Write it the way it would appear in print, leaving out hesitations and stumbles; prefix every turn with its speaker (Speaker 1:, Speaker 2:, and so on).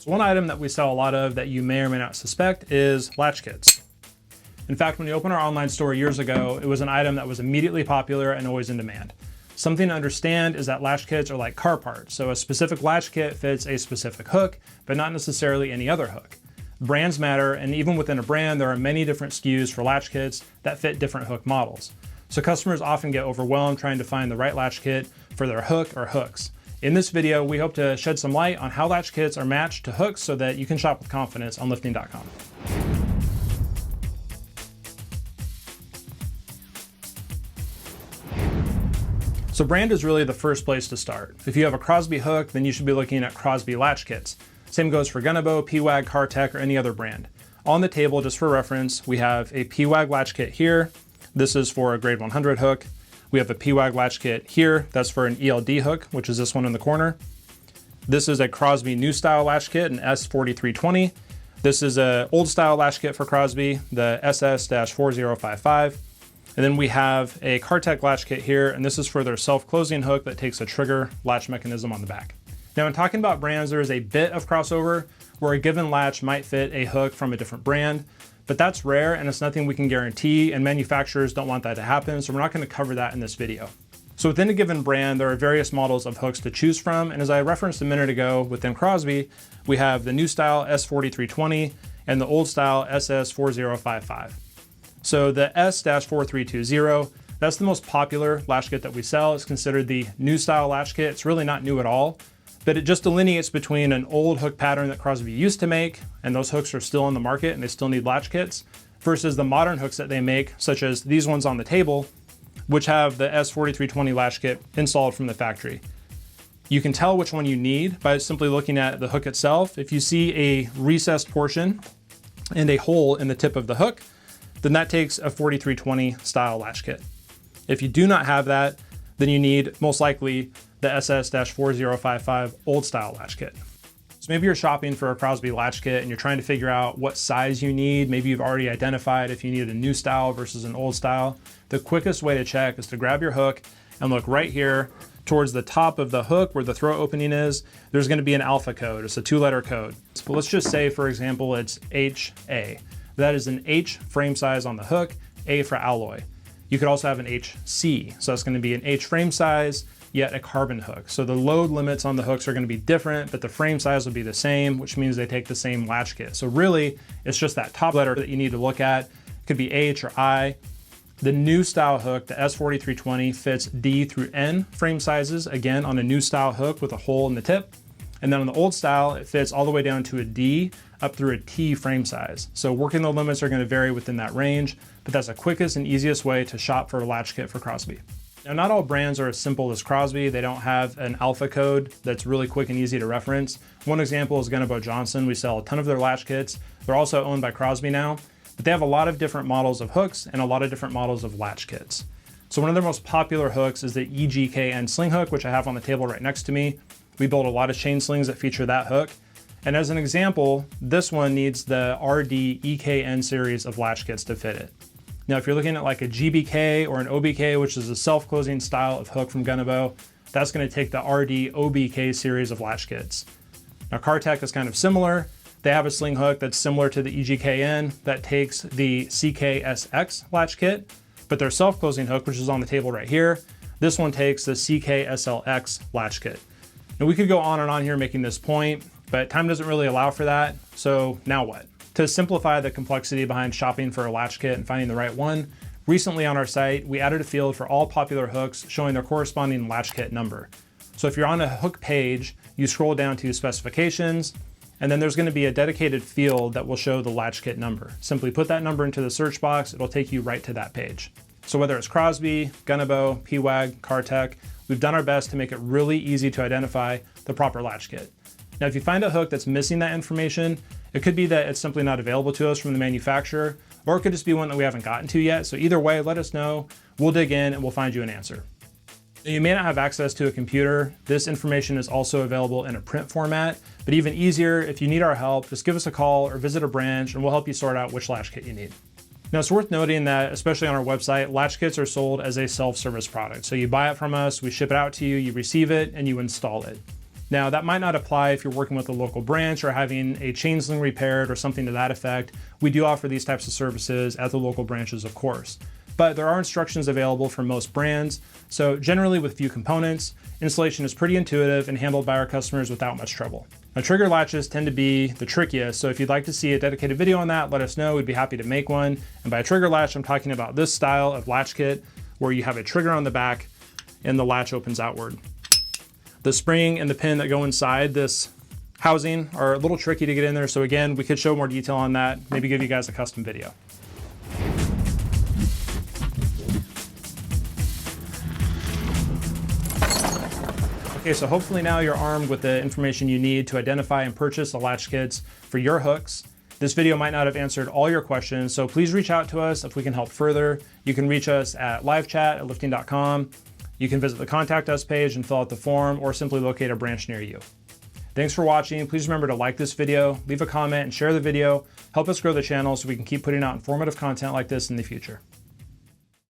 Speaker 1: One item that we sell a lot of that you may or may not suspect is latch kits. In fact, when we opened our online store years ago, it was an item that was immediately popular and always in demand. Something to understand is that latch kits are like car parts, so a specific latch kit fits a specific hook, but not necessarily any other hook. Brands matter, and even within a brand, there are many different SKUs for latch kits that fit different hook models. So customers often get overwhelmed trying to find the right latch kit for their hook or hooks. In this video, we hope to shed some light on how latch kits are matched to hooks so that you can shop with confidence on lifting.com. So brand is really the first place to start. If you have a Crosby hook, then you should be looking at Crosby latch kits. Same goes for Gunnebo, PWAG, Cartec, or any other brand. On the table, just for reference, we have a PWAG latch kit here. This is for a grade 100 hook. We have a PWAG latch kit here. That's for an ELD hook, which is this one in the corner. This is a Crosby new style latch kit, an S4320. This is an old style latch kit for Crosby, the SS-4055. And then we have a Cartec latch kit here, and this is for their self-closing hook that takes a trigger latch mechanism on the back. Now, in talking about brands, there is a bit of crossover where a given latch might fit a hook from a different brand, but that's rare and it's nothing we can guarantee, and manufacturers don't want that to happen, so we're not going to cover that in this video. So within a given brand, there are various models of hooks to choose from, and as I referenced a minute ago within Crosby, we have the new style S4320 and the old style SS-4055. So the S-4320, that's the most popular latch kit that we sell. It's considered the new style latch kit. It's really not new at all, but it just delineates between an old hook pattern that Crosby used to make, and those hooks are still on the market and they still need latch kits, versus the modern hooks that they make, such as these ones on the table, which have the S4320 latch kit installed from the factory. You can tell which one you need by simply looking at the hook itself. If you see a recessed portion and a hole in the tip of the hook, then that takes a 4320 style latch kit. If you do not have that, then you need most likely the SS-4055 old style latch kit. So maybe you're shopping for a Crosby latch kit and you're trying to figure out what size you need. Maybe you've already identified if you need a new style versus an old style. The quickest way to check is to grab your hook and look right here towards the top of the hook where the throat opening is. There's going to be an alpha code. It's a 2-letter code. But let's just say, for example, it's HA. That is an H frame size on the hook, A for alloy. You could also have an HC, so that's going to be an H frame size, yet a carbon hook. So the load limits on the hooks are going to be different, but the frame size will be the same, which means they take the same latch kit. So really, it's just that top letter that you need to look at. It could be H or I. The new style hook, the S4320, fits D through N frame sizes, again, on a new style hook with a hole in the tip. And then on the old style, it fits all the way down to a D up through a T frame size. So working load limits are going to vary within that range, but that's the quickest and easiest way to shop for a latch kit for Crosby. Now, not all brands are as simple as Crosby. They don't have an alpha code that's really quick and easy to reference. One example is Gunnebo Johnson. We sell a ton of their latch kits. They're also owned by Crosby now, but they have a lot of different models of hooks and a lot of different models of latch kits. So one of their most popular hooks is the EGKN sling hook, which I have on the table right next to me. We build a lot of chain slings that feature that hook. And as an example, this one needs the RD EKN series of latch kits to fit it. Now, if you're looking at like a GBK or an OBK, which is a self-closing style of hook from Gunnebo, that's going to take the RD OBK series of latch kits. Now, Cartec is kind of similar. They have a sling hook that's similar to the EGKN that takes the CKSX latch kit, but their self-closing hook, which is on the table right here, this one takes the CKSLX latch kit. Now, we could go on and on here making this point, but time doesn't really allow for that. So now what? To simplify the complexity behind shopping for a latch kit and finding the right one, recently on our site, we added a field for all popular hooks showing their corresponding latch kit number. So if you're on a hook page, you scroll down to specifications, and then there's going to be a dedicated field that will show the latch kit number. Simply put that number into the search box, it'll take you right to that page. So whether it's Crosby, Gunnebo, PWAG, Cartec, we've done our best to make it really easy to identify the proper latch kit. Now, if you find a hook that's missing that information, it could be that it's simply not available to us from the manufacturer, or it could just be one that we haven't gotten to yet. So either way, let us know. We'll dig in and we'll find you an answer. Now, you may not have access to a computer. This information is also available in a print format, but even easier, if you need our help, just give us a call or visit a branch and we'll help you sort out which latch kit you need. Now, it's worth noting that, especially on our website, latch kits are sold as a self-service product. So you buy it from us, we ship it out to you, you receive it, and you install it. Now, that might not apply if you're working with a local branch or having a chain sling repaired or something to that effect. We do offer these types of services at the local branches, of course. But there are instructions available for most brands, so generally with few components, installation is pretty intuitive and handled by our customers without much trouble. Now, trigger latches tend to be the trickiest, so if you'd like to see a dedicated video on that, let us know. We'd be happy to make one. And by a trigger latch, I'm talking about this style of latch kit where you have a trigger on the back and the latch opens outward. The spring and the pin that go inside this housing are a little tricky to get in there, so again, we could show more detail on that, maybe give you guys a custom video. Okay, so hopefully now you're armed with the information you need to identify and purchase the latch kits for your hooks. This video might not have answered all your questions, so please reach out to us if we can help further. You can reach us at livechat@lifting.com. You can visit the Contact Us page and fill out the form, or simply locate a branch near you. Thanks for watching. Please remember to like this video, leave a comment, and share the video. Help us grow the channel so we can keep putting out informative content like this in the future.